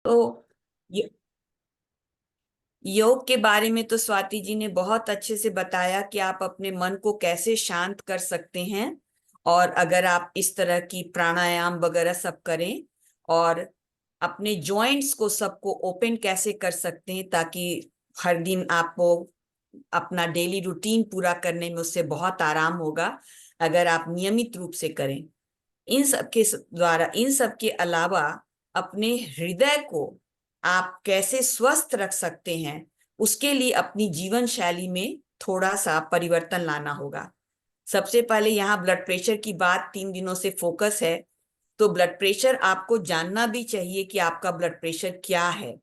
तो योग के बारे में तो स्वाति जी ने बहुत अच्छे से बताया कि आप अपने मन को कैसे शांत कर सकते हैं। और अगर आप इस तरह की प्राणायाम वगैरह सब करें, और अपने जॉइंट्स को सबको ओपन कैसे कर सकते हैं, ताकि हर दिन आपको अपना डेली रूटीन पूरा करने में उससे बहुत आराम होगा अगर आप नियमित रूप से करें। इन सब के द्वारा, इन सब के अलावा अपने हृदय को आप कैसे स्वस्थ रख सकते हैं, उसके लिए अपनी जीवन शैली में थोड़ा सा परिवर्तन लाना होगा। सबसे पहले यहाँ ब्लड प्रेशर की बात 3 दिनों से फोकस है। तो ब्लड प्रेशर आपको जानना भी चाहिए कि आपका ब्लड प्रेशर क्या है।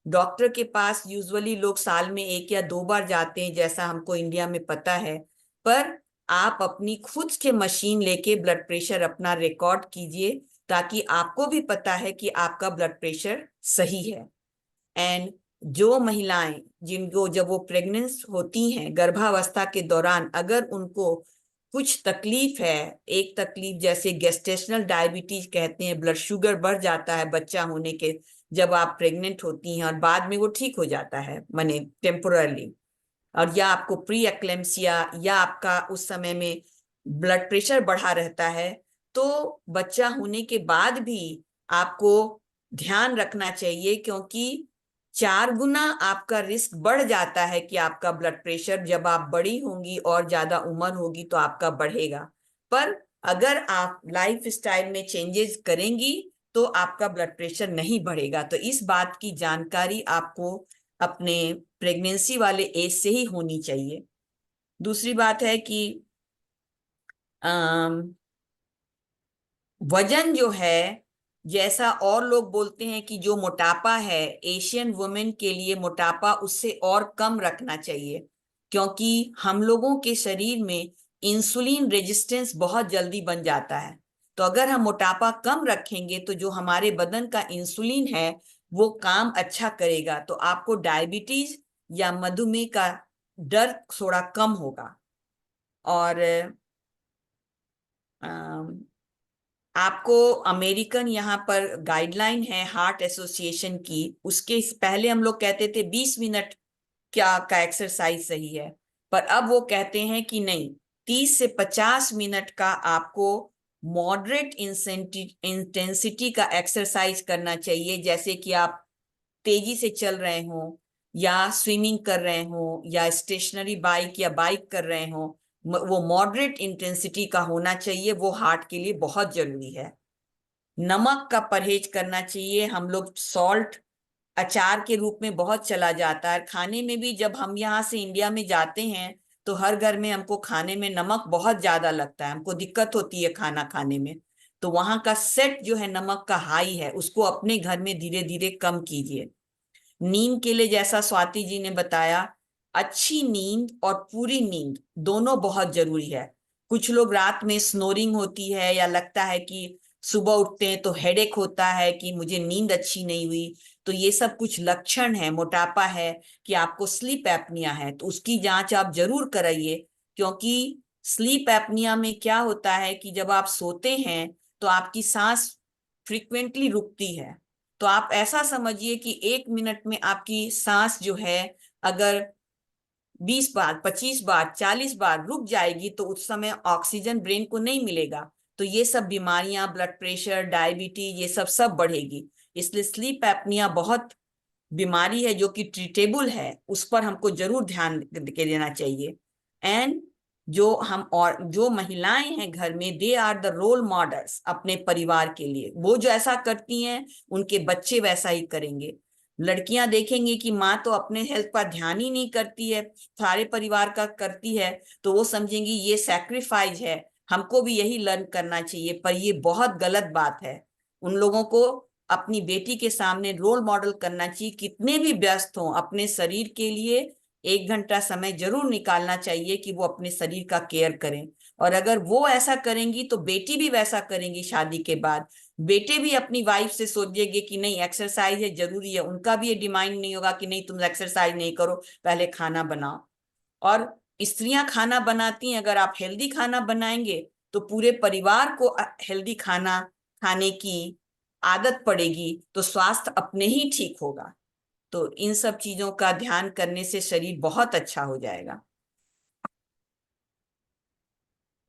डॉक्टर के पास यूजुअली लोग साल में 1 या 2 बार जाते हैं, जैसा हमको इंडिया में पता है। पर आप अपनी खुद के मशीन लेके ब्लड प्रेशर अपना रिकॉर्ड कीजिए, ताकि आपको भी पता है कि आपका ब्लड प्रेशर सही है। एंड जो महिलाएं, जिनको जब वो प्रेग्नेंट होती हैं गर्भावस्था के दौरान, अगर उनको कुछ तकलीफ है, एक तकलीफ जैसे गेस्टेशनल डायबिटीज कहते हैं, ब्लड शुगर बढ़ जाता है बच्चा होने के, जब आप प्रेग्नेंट होती हैं, और बाद में वो ठीक हो जाता है माने टेम्पोरली, और या आपको प्री एक्लेम्सिया, या आपका उस समय में ब्लड प्रेशर बढ़ा रहता है, तो बच्चा होने के बाद भी आपको ध्यान रखना चाहिए, क्योंकि 4 गुना आपका रिस्क बढ़ जाता है कि आपका ब्लड प्रेशर, जब आप बड़ी होंगी और ज्यादा उम्र होगी तो आपका बढ़ेगा। पर अगर आप लाइफ स्टाइल में चेंजेस करेंगी तो आपका ब्लड प्रेशर नहीं बढ़ेगा। तो इस बात की जानकारी आपको अपने प्रेगनेंसी वाले एज से ही होनी चाहिए। दूसरी बात है कि अम, वजन जो है, जैसा और लोग बोलते हैं कि जो मोटापा है, एशियन वुमेन के लिए मोटापा उससे और कम रखना चाहिए, क्योंकि हम लोगों के शरीर में इंसुलिन रेजिस्टेंस बहुत जल्दी बन जाता है। तो अगर हम मोटापा कम रखेंगे तो जो हमारे बदन का इंसुलिन है वो काम अच्छा करेगा, तो आपको डायबिटीज या मधुमेह का डर थोड़ा कम होगा। और आपको अमेरिकन यहाँ पर गाइडलाइन है हार्ट एसोसिएशन की, उसके पहले हम लोग कहते थे 20 मिनट क्या का एक्सरसाइज सही है, पर अब वो कहते हैं कि नहीं, 30 से 50 मिनट का आपको मॉडरेट इंटेंसिटी का एक्सरसाइज करना चाहिए। जैसे कि आप तेजी से चल रहे हो, या स्विमिंग कर रहे हो, या स्टेशनरी बाइक या बाइक कर रहे हो, वो मॉडरेट इंटेंसिटी का होना चाहिए। वो हार्ट के लिए बहुत जरूरी है। नमक का परहेज करना चाहिए। हम लोग सॉल्ट अचार के रूप में बहुत चला जाता है खाने में भी। जब हम यहाँ से इंडिया में जाते हैं तो हर घर में हमको खाने में नमक बहुत ज्यादा लगता है, हमको दिक्कत होती है खाना खाने में। तो वहां का सेट जो है नमक का हाई है, उसको अपने घर में धीरे धीरे कम कीजिए। नींद के लिए जैसा स्वाति जी ने बताया, अच्छी नींद और पूरी नींद दोनों बहुत जरूरी है। कुछ लोग रात में स्नोरिंग होती है, या लगता है कि सुबह उठते हैं तो हेडेक होता है कि मुझे नींद अच्छी नहीं हुई, तो ये सब कुछ लक्षण है मोटापा है, कि आपको स्लीप एपनिया है, तो उसकी जांच आप जरूर कराइए। क्योंकि स्लीप एपनिया में क्या होता है कि जब आप सोते हैं तो आपकी सांस फ्रीक्वेंटली रुकती है। तो आप ऐसा समझिए कि 1 मिनट में आपकी सांस जो है, अगर 20 बार, 25 बार, 40 बार रुक जाएगी, तो उस समय ऑक्सीजन ब्रेन को नहीं मिलेगा, तो ये सब बीमारियां, ब्लड प्रेशर, डायबिटीज, ये सब सब बढ़ेगी। इसलिए स्लीप एपनिया बहुत बीमारी है जो कि ट्रीटेबल है, उस पर हमको जरूर ध्यान के देना चाहिए। एंड जो हम और जो महिलाएं हैं घर में, they are the role models अपने परिवार के लिए। वो जो ऐसा करती हैं उनके बच्चे वैसा ही करेंगे। लड़कियां देखेंगी कि माँ तो अपने हेल्थ पर ध्यान ही नहीं करती है, सारे परिवार का करती है, तो वो समझेंगी ये सैक्रिफाइस है, हमको भी यही लर्न करना चाहिए। पर ये बहुत गलत बात है। उन लोगों को अपनी बेटी के सामने रोल मॉडल करना चाहिए, कितने भी व्यस्त हों अपने शरीर के लिए 1 घंटा समय जरूर निकालना चाहिए कि वो अपने शरीर का केयर करें। और अगर वो ऐसा करेंगी तो बेटी भी वैसा करेंगी शादी के बाद। बेटे भी अपनी वाइफ से सोचेंगे कि नहीं एक्सरसाइज है, जरूरी है, उनका भी ये डिमांड नहीं होगा कि नहीं तुम एक्सरसाइज नहीं करो, पहले खाना बनाओ। और स्त्रियां खाना बनाती हैं, अगर आप हेल्दी खाना बनाएंगे तो पूरे परिवार को हेल्दी खाना खाने की आदत पड़ेगी तो स्वास्थ्य अपने ही ठीक होगा। तो इन सब चीजों का ध्यान करने से शरीर बहुत अच्छा हो जाएगा।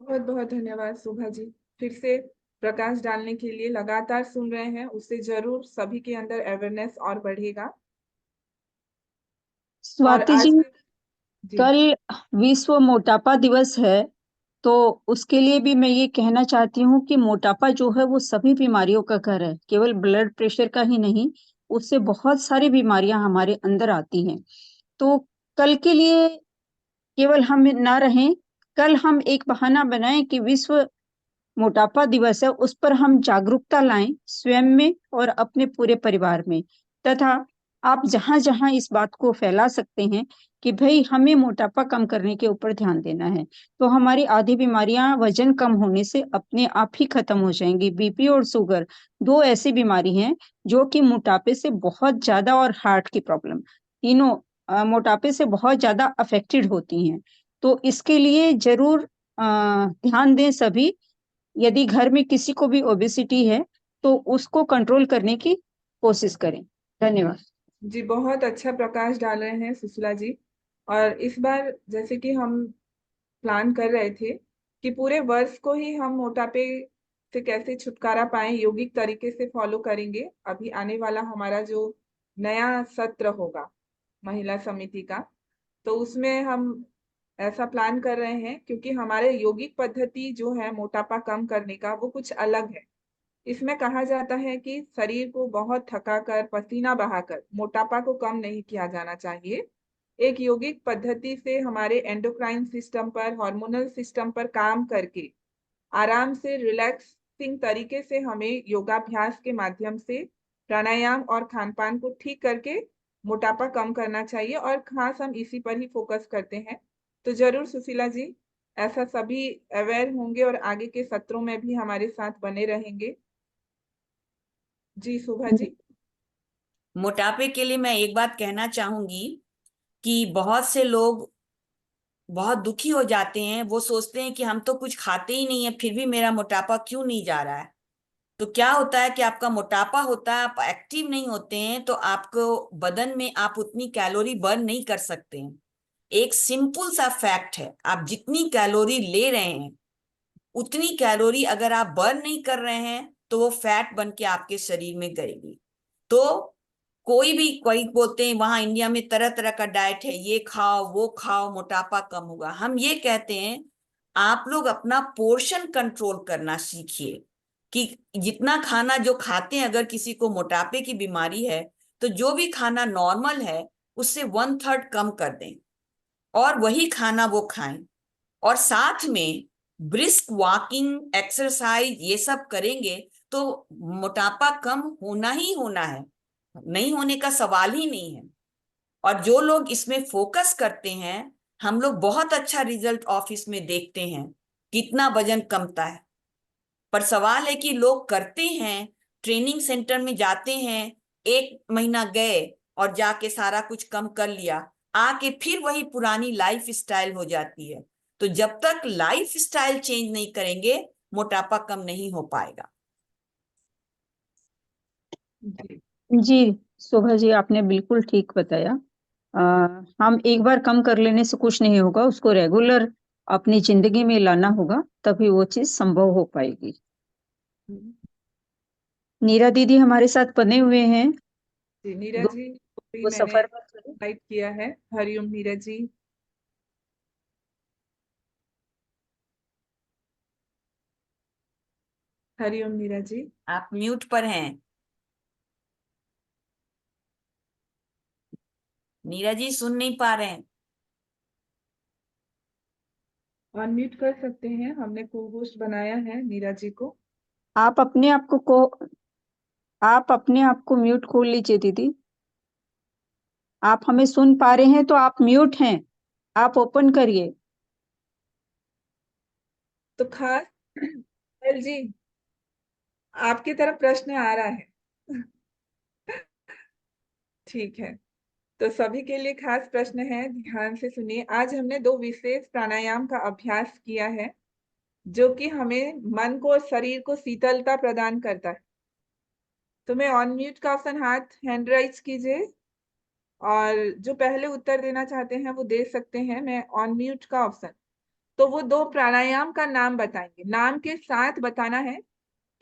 बहुत बहुत धन्यवाद शोभा जी। फिर से प्रकाश डालने के लिए, लगातार सुन रहे हैं, उससे जरूर सभी के अंदर अवेयरनेस और बढ़ेगा। और स्वाति जी, आज जी कल विश्व मोटापा दिवस है, तो उसके लिए भी मैं ये कहना चाहती हूँ कि मोटापा जो है वो सभी बीमारियों का घर है, केवल ब्लड प्रेशर का ही नहीं। उससे बहुत सारी बीमारियां हमारे अंदर आती हैं। तो कल के लिए केवल हम ना रहें, कल हम एक बहाना बनाएं कि विश्व मोटापा दिवस है, उस पर हम जागरूकता लाएं स्वयं में और अपने पूरे परिवार में। तथा आप जहां जहां इस बात को फैला सकते हैं कि भाई हमें मोटापा कम करने के ऊपर ध्यान देना है, तो हमारी आधी बीमारियां वजन कम होने से अपने आप ही खत्म हो जाएंगी। बीपी और शुगर दो ऐसी बीमारी हैं जो कि मोटापे से बहुत ज्यादा, और हार्ट की प्रॉब्लम, तीनों मोटापे से बहुत ज्यादा अफेक्टेड होती हैं। तो इसके लिए जरूर ध्यान दें सभी। यदि घर में किसी को भी ओबेसिटी है तो उसको कंट्रोल करने की कोशिश करें। धन्यवाद। जी, बहुत अच्छा प्रकाश डाल रहे हैं सुशीला जी। और इस बार जैसे कि हम प्लान कर रहे थे कि पूरे वर्ष को ही हम मोटापे से कैसे छुटकारा पाएं, योगिक तरीके से फॉलो करेंगे। अभी आने वाला हमारा जो नया सत्र होगा महिला समिति का, तो उसमें हम ऐसा प्लान कर रहे हैं, क्योंकि हमारे यौगिक पद्धति जो है मोटापा कम करने का, वो कुछ अलग है। इसमें कहा जाता है कि शरीर को बहुत थकाकर, पसीना बहाकर मोटापा को कम नहीं किया जाना चाहिए। एक यौगिक पद्धति से हमारे एंडोक्राइन सिस्टम पर, हार्मोनल सिस्टम पर काम करके आराम से, रिलैक्सिंग तरीके से हमें योगाभ्यास के माध्यम से, प्राणायाम और खान पान को ठीक करके मोटापा कम करना चाहिए। और खास हम इसी पर ही फोकस करते हैं। तो जरूर सुशीला जी, ऐसा सभी अवेयर होंगे और आगे के सत्रों में भी हमारे साथ बने रहेंगे। जी शोभा जी। मोटापे के लिए मैं एक बात कहना चाहूंगी कि बहुत से लोग बहुत दुखी हो जाते हैं। वो सोचते हैं कि हम तो कुछ खाते ही नहीं है, फिर भी मेरा मोटापा क्यों नहीं जा रहा है। तो क्या होता है कि आपका मोटापा होता है, आप एक्टिव नहीं होते हैं, तो आपको बदन में आप उतनी कैलोरी बर्न नहीं कर सकते हैं। एक सिंपल सा फैक्ट है, आप जितनी कैलोरी ले रहे हैं उतनी कैलोरी अगर आप बर्न नहीं कर रहे हैं तो वो फैट बन के आपके शरीर में गएगी। तो कोई बोलते हैं वहां इंडिया में तरह तरह का डाइट है, ये खाओ वो खाओ मोटापा कम होगा। हम ये कहते हैं आप लोग अपना पोर्शन कंट्रोल करना सीखिए कि जितना खाना जो खाते हैं, अगर किसी को मोटापे की बीमारी है तो जो भी खाना नॉर्मल है उससे 1/3 कम कर दें और वही खाना वो खाएं। और साथ में ब्रिस्क वॉकिंग, एक्सरसाइज ये सब करेंगे तो मोटापा कम होना ही होना है, नहीं होने का सवाल ही नहीं है। और जो लोग इसमें फोकस करते हैं, हम लोग बहुत अच्छा रिजल्ट ऑफिस में देखते हैं, कितना वजन कमता है। पर सवाल है कि लोग करते हैं, ट्रेनिंग सेंटर में जाते हैं, 1 महीना गए और जाके सारा कुछ कम कर लिया, आके फिर वही पुरानी लाइफ स्टाइल हो जाती है। तो जब तक लाइफ स्टाइल चेंज नहीं करेंगे मोटापा कम नहीं हो पाएगा। जी जी शोभा जी, आपने बिल्कुल ठीक बताया। हम एक बार कम कर लेने से कुछ नहीं होगा, उसको रेगुलर अपनी जिंदगी में लाना होगा, तभी वो चीज संभव हो पाएगी। नीरा दीदी हमारे साथ बने हुए हैं। जी नीरज दो जी को भी वो मैंने सफर पर थे। इनवाइट किया है। हरिओम नीरज जी। हरिओम नीरज जी। आप म्यूट पर हैं। नीरज जी सुन नहीं पा रहे हैं। अनम्यूट कर सकते हैं, हमने को होस्ट बनाया है नीरज जी को। आप अपने आप को आप अपने आप को म्यूट खोल लीजिए दीदी। आप हमें सुन पा रहे हैं तो आप म्यूट हैं, आप ओपन करिए। तो खास एल जी, आपकी तरफ प्रश्न आ रहा है। ठीक है, तो सभी के लिए खास प्रश्न है, ध्यान से सुनिए। आज हमने दो विशेष प्राणायाम का अभ्यास किया है जो कि हमें मन को और शरीर को शीतलता प्रदान करता है। तो मैं ऑन म्यूट का ऑप्शन हाथ हैंड राइज कीजिए, और जो पहले उत्तर देना चाहते हैं वो दे सकते हैं। मैं ऑन म्यूट का ऑप्शन, तो वो 2 प्राणायाम का नाम बताएंगे, नाम के साथ बताना है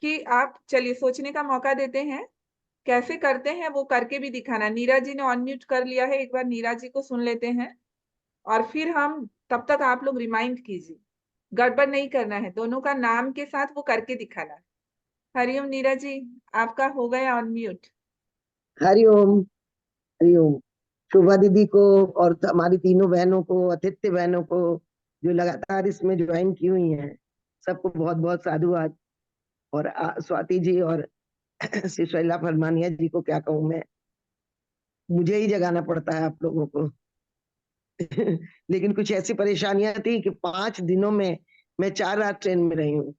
कि आप, चलिए सोचने का मौका देते हैं, कैसे करते हैं वो करके भी दिखाना। नीरा जी ने ऑन म्यूट कर लिया है, एक बार नीरा जी को सुन लेते हैं और फिर हम, तब तक आप लोग रिमाइंड कीजिए, गड़बड़ नहीं करना है, दोनों का नाम के साथ वो करके दिखाना है। हरिओम नीरा जी, आपका हो गया ऑन म्यूट। हरिओम। हरिओम। शोभा दीदी को और हमारी तीनों बहनों को, अतिथि बहनों को जो लगातार इसमें ज्वाइन की हुई हैं, सबको बहुत बहुत साधुवाद। और स्वाति जी और शिशैला फरमानिया जी को क्या कहूँ मैं, मुझे ही जगाना पड़ता है आप लोगों को। लेकिन कुछ ऐसी परेशानियां थी कि 5 दिनों में मैं 4 रात ट्रेन में रही हूँ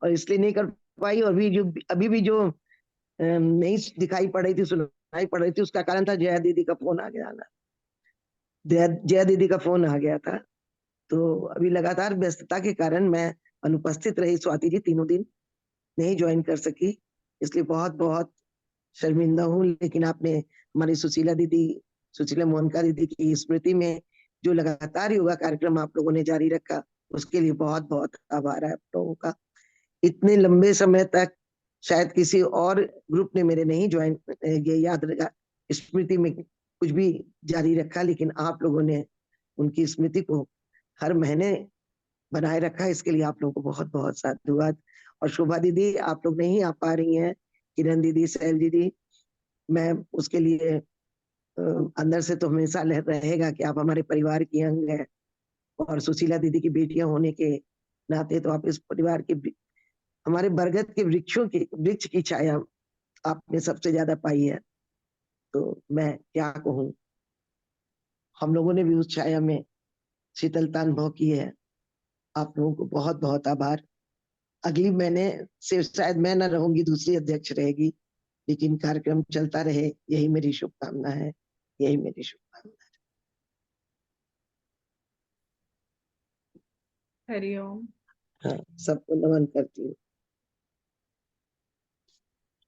और इसलिए नहीं कर पाई। और भी जो अभी भी जो नहीं दिखाई पड़ रही थी, सुनाई पड़ रही थी, उसका कारण था जया दीदी का फोन आ गया ना। जया दीदी का फोन आ गया था, तो अभी लगातार व्यस्तता के कारण मैं अनुपस्थित रही। स्वाति जी 3 दिन नहीं ज्वाइन कर सकी, इसलिए बहुत बहुत शर्मिंदा हूँ। लेकिन आपने हमारी सुशीला दीदी, सुशीला मोहनका दीदी की स्मृति में जो लगातार योगा कार्यक्रम आप लोगों ने जारी रखा, उसके लिए बहुत बहुत आभार है आप लोगों का। इतने लंबे समय तक शायद किसी और ग्रुप ने मेरे नहीं ज्वाइन, ये याद रखा, स्मृति में कुछ भी जारी रखा, लेकिन आप लोगों ने उनकी स्मृति को हर महीने बनाए रखा। इसके लिए आप लोगों को बहुत बहुत साधुवाद। और शोभा दीदी, आप लोग नहीं आ पा रही हैं, किरण दीदी, सैल दीदी, मैं उसके लिए अंदर से तो हमेशा रहेगा कि आप हमारे परिवार की अंग है, और सुशीला दीदी की बेटियां होने के नाते तो आप इस परिवार के, हमारे बरगद के वृक्ष की छाया आपने सबसे ज्यादा पाई है। तो मैं क्या कहूँ, हम लोगों ने भी उस छाया में शीतलता अनुभव की है। आप लोगों को बहुत बहुत आभार। अगली महीने से शायद मैं न रहूंगी, दूसरी अध्यक्ष रहेगी, लेकिन कार्यक्रम चलता रहे, यही मेरी शुभकामना है, यही मेरी शुभकामना हरिओम। है। हाँ, सबको नमन करती हूँ।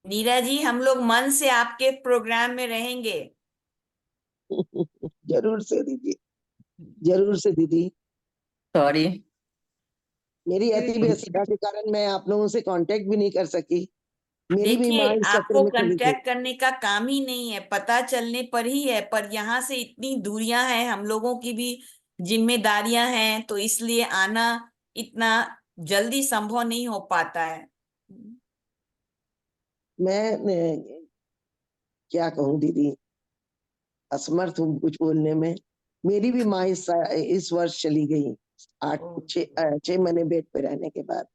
नीरा जी, हम लोग मन से आपके प्रोग्राम में रहेंगे। जरूर से दीदी, जरूर से दीदी। सॉरी। मेरी अति दीदी व्यस्तता के कारण मैं आप लोगों से कांटेक्ट भी नहीं कर सकी। मेरी भी देखिए, माँ इस सत्र आपको में चली गई। कांटेक्ट करने का काम ही नहीं है, पता चलने पर ही है, पर यहाँ से इतनी दूरियां हैं, हम लोगों की भी जिम्मेदारियां हैं, तो इसलिए आना इतना जल्दी संभव नहीं हो पाता है। मैं क्या कहूँ दीदी, असमर्थ हूँ कुछ बोलने में। मेरी भी माँ इस वर्ष चली गई, ओह, 6 महीने बेड पे रहने के बाद।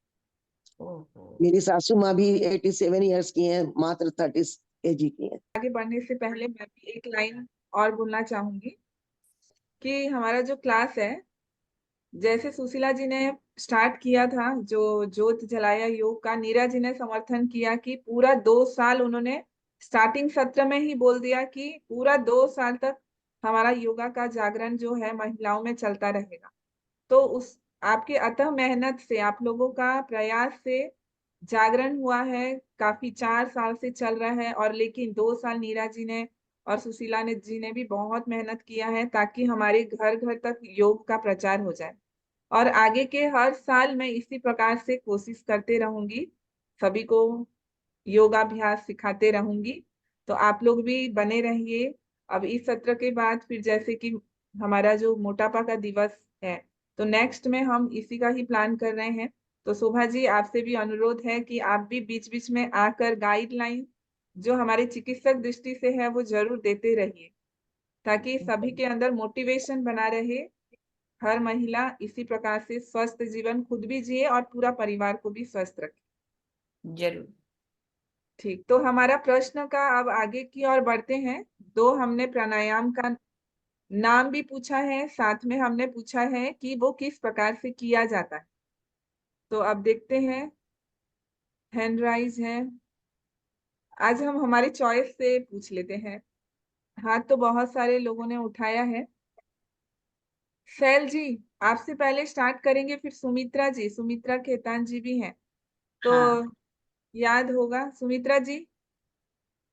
ओह, मेरी सासू माँ भी 87 ईयर्स की हैं, मात्र 30 kg की हैं। आगे बढ़ने से पहले मैं भी एक लाइन और बोलना चाहूंगी कि हमारा जो क्लास है, जैसे सुशीला जी ने स्टार्ट किया था, जो ज्योत जलाया योग का, नीरा जी ने समर्थन किया कि पूरा 2 साल उन्होंने स्टार्टिंग सत्र में ही बोल दिया कि पूरा 2 साल तक हमारा योगा का जागरण जो है महिलाओं में चलता रहेगा। तो उस आपके अथक मेहनत से, आप लोगों का प्रयास से जागरण हुआ है, काफी 4 साल से चल रहा है। और लेकिन 2 साल नीरा जी ने और सुशीला ने जी ने भी बहुत मेहनत किया है ताकि हमारे घर घर तक योग का प्रचार हो जाए। और आगे के हर साल मैं इसी प्रकार से कोशिश करते रहूंगी, सभी को योगाभ्यास सिखाते रहूंगी। तो आप लोग भी बने रहिए। अब इस सत्र के बाद फिर जैसे कि हमारा जो मोटापा का दिवस है, तो नेक्स्ट में हम इसी का ही प्लान कर रहे हैं। तो शोभा जी, आपसे भी अनुरोध है कि आप भी बीच बीच में आकर गाइडलाइन जो हमारे चिकित्सक दृष्टि से है वो जरूर देते रहिए, ताकि सभी के अंदर मोटिवेशन बना रहे। हर महिला इसी प्रकार से स्वस्थ जीवन खुद भी जिए और पूरा परिवार को भी स्वस्थ रखे। जरूर। ठीक, तो हमारा प्रश्न का अब आगे की ओर बढ़ते हैं। 2 हमने प्राणायाम का नाम भी पूछा है, साथ में हमने पूछा है कि वो किस प्रकार से किया जाता है। तो अब देखते हैं, हैंड राइज है। आज हम हमारी चॉइस से पूछ लेते हैं। हाथ तो बहुत सारे लोगों ने उठाया है। शैल जी, आपसे पहले स्टार्ट करेंगे, फिर सुमित्रा जी, सुमित्रा खेतान जी भी हैं, तो हाँ, याद होगा सुमित्रा जी।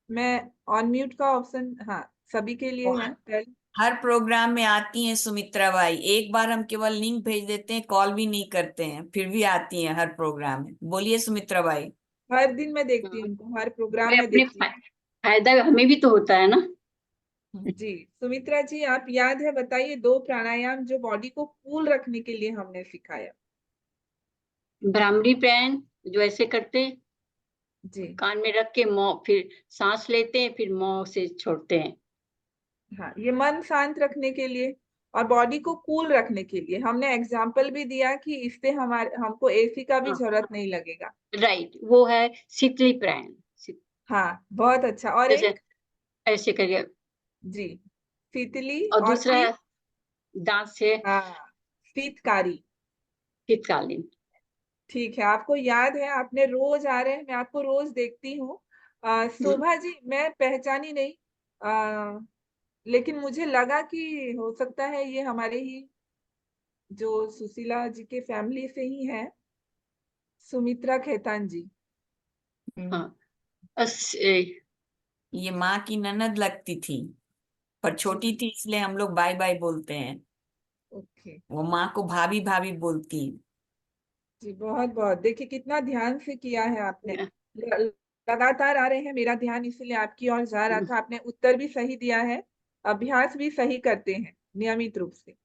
मैं ऑन म्यूट का ऑप्शन, हाँ सभी के लिए वो है पहले। हर प्रोग्राम में आती हैं सुमित्रा भाई, एक बार हम केवल लिंक भेज देते हैं, कॉल भी नहीं करते हैं, फिर भी आती हैं हर प्रोग्राम में। बोलिए सुमित्रा भाई। हर दिन मैं देखती हाँ, हूँ उनको, हर प्रोग्राम वे में अपने देखती हूँ। फायदा हमें भी तो होता है ना। जी सुमित्रा जी, आप याद है बताइए 2 प्राणायाम जो बॉडी को कूल रखने के लिए हमने सिखाया। भ्रामरी प्राणायाम जो ऐसे करते हैं, जी कान में रख के मौ फिर सांस लेते हैं, फिर मुंह से छोड़ते हैं। हाँ, ये मन शांत रखने के लिए और बॉडी को कूल रखने के लिए हमने एग्जाम्पल भी दिया कि इससे हमारे हमको एसी का भी हाँ, जरूरत नहीं लगेगा। राइट, वो है शीतली प्राणायाम। हाँ बहुत अच्छा। और जैसे एक, ऐसे करिए। जी शीतली, और और दूसरा शीत, दांत से हाँ शीतकारी। शीतकालीन। ठीक है, आपको याद है, आपने रोज आ रहे हैं, मैं आपको रोज देखती हूँ। हम्म, शोभा जी मैं पहचानी नहीं, लेकिन मुझे लगा कि हो सकता है ये हमारे ही, जो सुशीला जी के फैमिली से ही है, सुमित्रा खेतान जी। हम्म, हाँ। अस, ये माँ की ननद लगती थी, पर जी छोटी थी इसलिए हम लोग बाय बाय बोलते हैं। ओके। वो माँ को भाभी भाभी बोलती। जी बहुत बहुत, देखिए कितना ध्यान से किया है आपने। ल- लगातार आ रहे हैं, मेरा ध्यान इसलिए आपकी ओर जा रहा था। आपने उत्तर भी सही दिया है, अभ्यास भी सही करते हैं नियमित रूप से।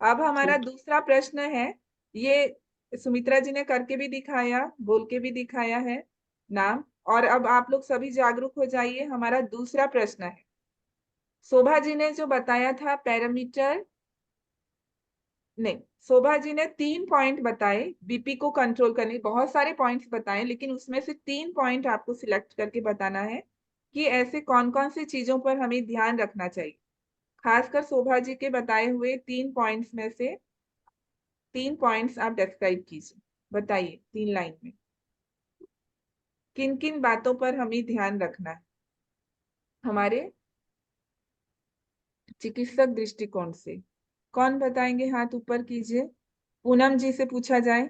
अब हमारा ठीक। दूसरा प्रश्न है, ये सुमित्रा जी ने करके भी दिखाया, बोल के भी दिखाया है नाम। और अब आप लोग सभी जागरूक हो जाइए, हमारा दूसरा प्रश्न है। शोभा जी ने जो बताया था पैरामीटर, नहीं, शोभा जी ने 3 पॉइंट बताए बीपी को कंट्रोल करने, बहुत सारे पॉइंट्स बताए लेकिन उसमें से 3 पॉइंट आपको सिलेक्ट करके बताना है कि ऐसे कौन कौन सी चीजों पर हमें ध्यान रखना चाहिए। खासकर शोभा जी के बताए हुए 3 पॉइंट्स में से 3 पॉइंट्स आप डिस्क्राइब कीजिए, बताइए 3 लाइन में किन किन बातों पर हमें ध्यान रखना है हमारे चिकित्सक दृष्टिकोण से। कौन बताएंगे, हाथ ऊपर कीजिए। पूनम जी से पूछा जाए,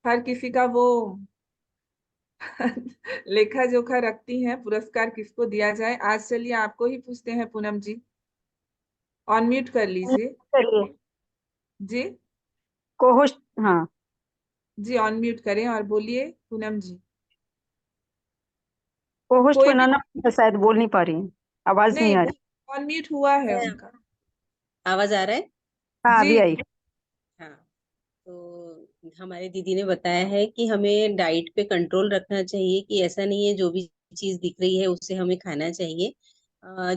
हर किसी का वो लेखा जोखा रखती हैं, पुरस्कार किसको दिया जाए आज। चलिए आपको ही पूछते हैं पूनम जी, ऑन म्यूट कर लीजिए। करिए। जी कोहोस्ट, हाँ। जी ऑन म्यूट करें और बोलिए पूनम जी। कोहोस्ट कोई भी, बनाना पड़ता है, शायद बोल नहीं पा रही हूँ, आवाज नहीं नहीं आ वो रही। ऑन म्यूट हुआ है है, उनका। आवाज आ रहा है। हाँ, जी अभी आई। हाँ, तो हमारे दीदी ने बताया है कि हमें डाइट पे कंट्रोल रखना चाहिए, कि ऐसा नहीं है जो भी चीज दिख रही है उससे हमें खाना चाहिए।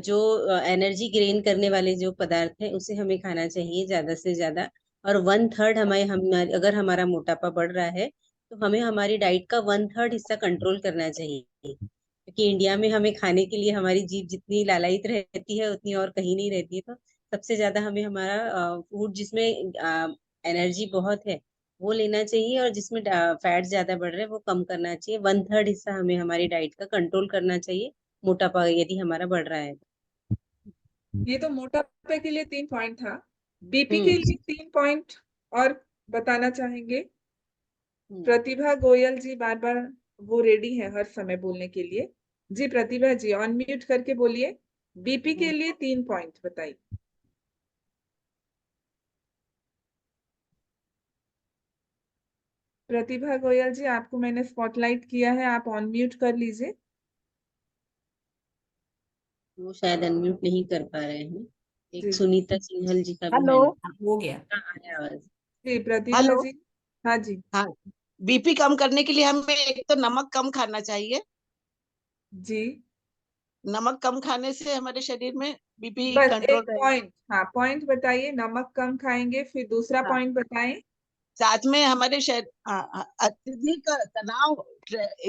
जो एनर्जी गेन करने वाले जो पदार्थ हैं उसे हमें खाना चाहिए ज्यादा से ज्यादा। और 1/3 हमारे अगर हमारा मोटापा बढ़ रहा है तो हमें हमारी डाइट का 1/3 हिस्सा कंट्रोल करना चाहिए, क्योंकि इंडिया में हमें खाने के लिए हमारी जीभ जितनी लालायित रहती है उतनी और कहीं नहीं रहती है। तो सबसे ज्यादा हमें हमारा फूड जिसमें एनर्जी बहुत है वो लेना चाहिए, और जिसमें फैट ज्यादा बढ़ रहा है वो कम करना चाहिए। 1/3 हिस्सा हमें हमारी डाइट का कंट्रोल करना चाहिए, मोटापा यदि हमारा बढ़ रहा है तो। ये तो मोटापे के लिए 3 पॉइंट था, बीपी के हम्म। लिए 3 पॉइंट और बताना चाहेंगे। हम्म। प्रतिभा गोयल जी बार बार वो रेडी है हर समय बोलने के लिए। जी प्रतिभा जी ऑन म्यूट करके बोलिए, बीपी के हम्म। लिए 3 पॉइंट बताइए। प्रतिभा गोयल जी आपको मैंने स्पॉटलाइट किया है, आप ऑन म्यूट कर लीजिए। वो शायद अनम्यूट नहीं कर पा रहे हैं। जी एक जी सुनीता सिंघल जी का भी हेलो। हैंड। हो गया। हाँ, आ रहा है आवाज। जी प्रतिभा हेलो। जी। हाँ जी। हाँ, बीपी कम करने के लिए हमें एक तो नमक कम खाना चाहिए। जी नमक कम खाने से हमारे शरीर में बीपी बस कंट्रोल एक रहेगा। पॉइंट, हाँ पॉइंट बताइए, नमक कम खाएंगे, फिर दूसरा हाँ, पॉइंट बताएं। साथ में हमारे शरीर अत्यधिक तनाव,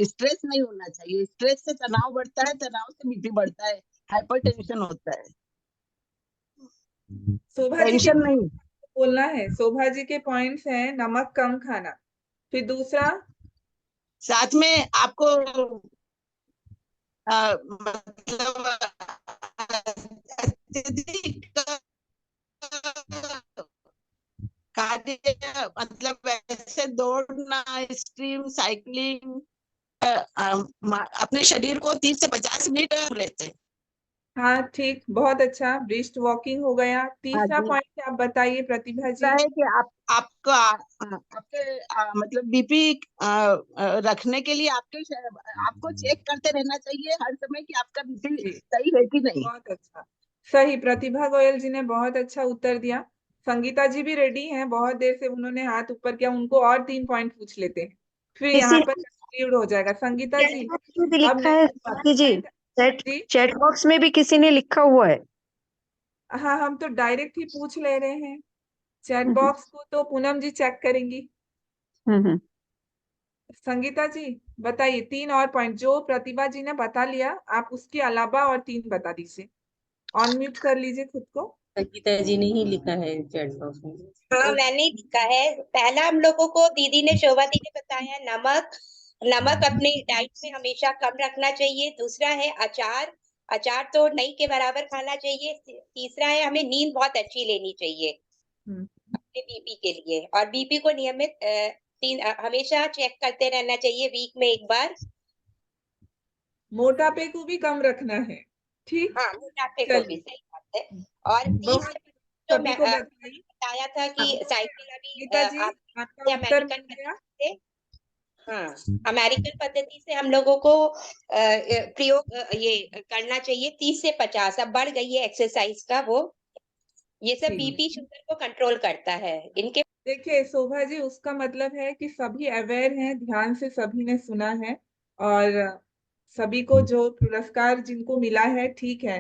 स्ट्रेस नहीं होना चाहिए। स्ट्रेस से तनाव बढ़ता है, तनाव से बीपी बढ़ता है, हाइपरटेंशन होता है। शोभा जी के टेंशन नहीं। बोलना है, शोभा जी के पॉइंट्स हैं नमक कम खाना, फिर दूसरा। साथ में आपको मतलब अत्यधिक कार्य, मतलब ऐसे दौड़ना, स्ट्रीम साइकिलिंग, अपने शरीर को 30 से 50 मिनट लेते हैं। हाँ ठीक, बहुत अच्छा, ब्रिस्ट वॉकिंग हो गया। हाँ तीसरा जी, पॉइंट आप बताइए प्रतिभा ऐसा जी। है कि आपके मतलब बीपी रखने के लिए आपको चेक करते रहना चाहिए हर समय कि आपका बीपी जी सही है कि नहीं। बहुत अच्छा, सही, प्रतिभा गोयल जी ने बहुत अच्छा उत्तर दिया। संगीता जी भी रेडी हैं, बहुत देर से उन्होंने हाथ ऊपर किया, उनको और 3 पॉइंट पूछ लेते हैं, फिर यहाँ किसी पर कंक्लूड हो जाएगा। संगीता चैट जी बॉक्स में भी अब लिखा है next Swati ji, point. Chat जी चैट बॉक्स में भी किसी ने लिखा हुआ है। हाँ, हम तो डायरेक्ट ही पूछ ले रहे हैं, चैट हम्म बॉक्स को तो पूनम जी चेक करेंगी। हम्म। संगीता जी बताइए 3 और पॉइंट जो प्रतिभा जी ने बता लिया, आप उसके अलावा और 3 बता दीजिए। ऑन म्यूट कर लीजिए खुद को। संगीता जी ने ही लिखा है चैट बॉक्स में। हाँ मैंने ही लिखा है। पहला हम लोगों को दीदी ने शोभा दी ने बताया, नमक नमक अपनी डाइट में हमेशा कम रखना चाहिए। दूसरा है अचार, अचार तो नहीं के बराबर खाना चाहिए। तीसरा है हमें नींद बहुत अच्छी लेनी चाहिए हम्म, अपने बीपी के लिए, और बीपी को नियमित हमेशा चेक करते रहना चाहिए, वीक में एक बार। मोटापे को भी कम रखना है। ठीक, हाँ मोटापे को भी, चलिए, सही बात है। और 30 बहुत से जो सभी मैं को बताइए। बताया था अब कि साइकिल अभी गीता जी आप आपका उत्तर अमेरिकन मिल गया। पद्धति से, हाँ अमेरिकन पद्धति से हम लोगों को प्रयोग ये करना चाहिए 30 से 50। अब बढ़ गई है एक्सरसाइज का वो, ये सब ठीक, बीपी शुगर को कंट्रोल करता है इनके। देखिए शोभा जी, उसका मतलब है कि सभी अवेयर हैं, ध्यान से सभी ने सुना है, और सभी को जो पुरस्कार जिनको मिला है ठीक है।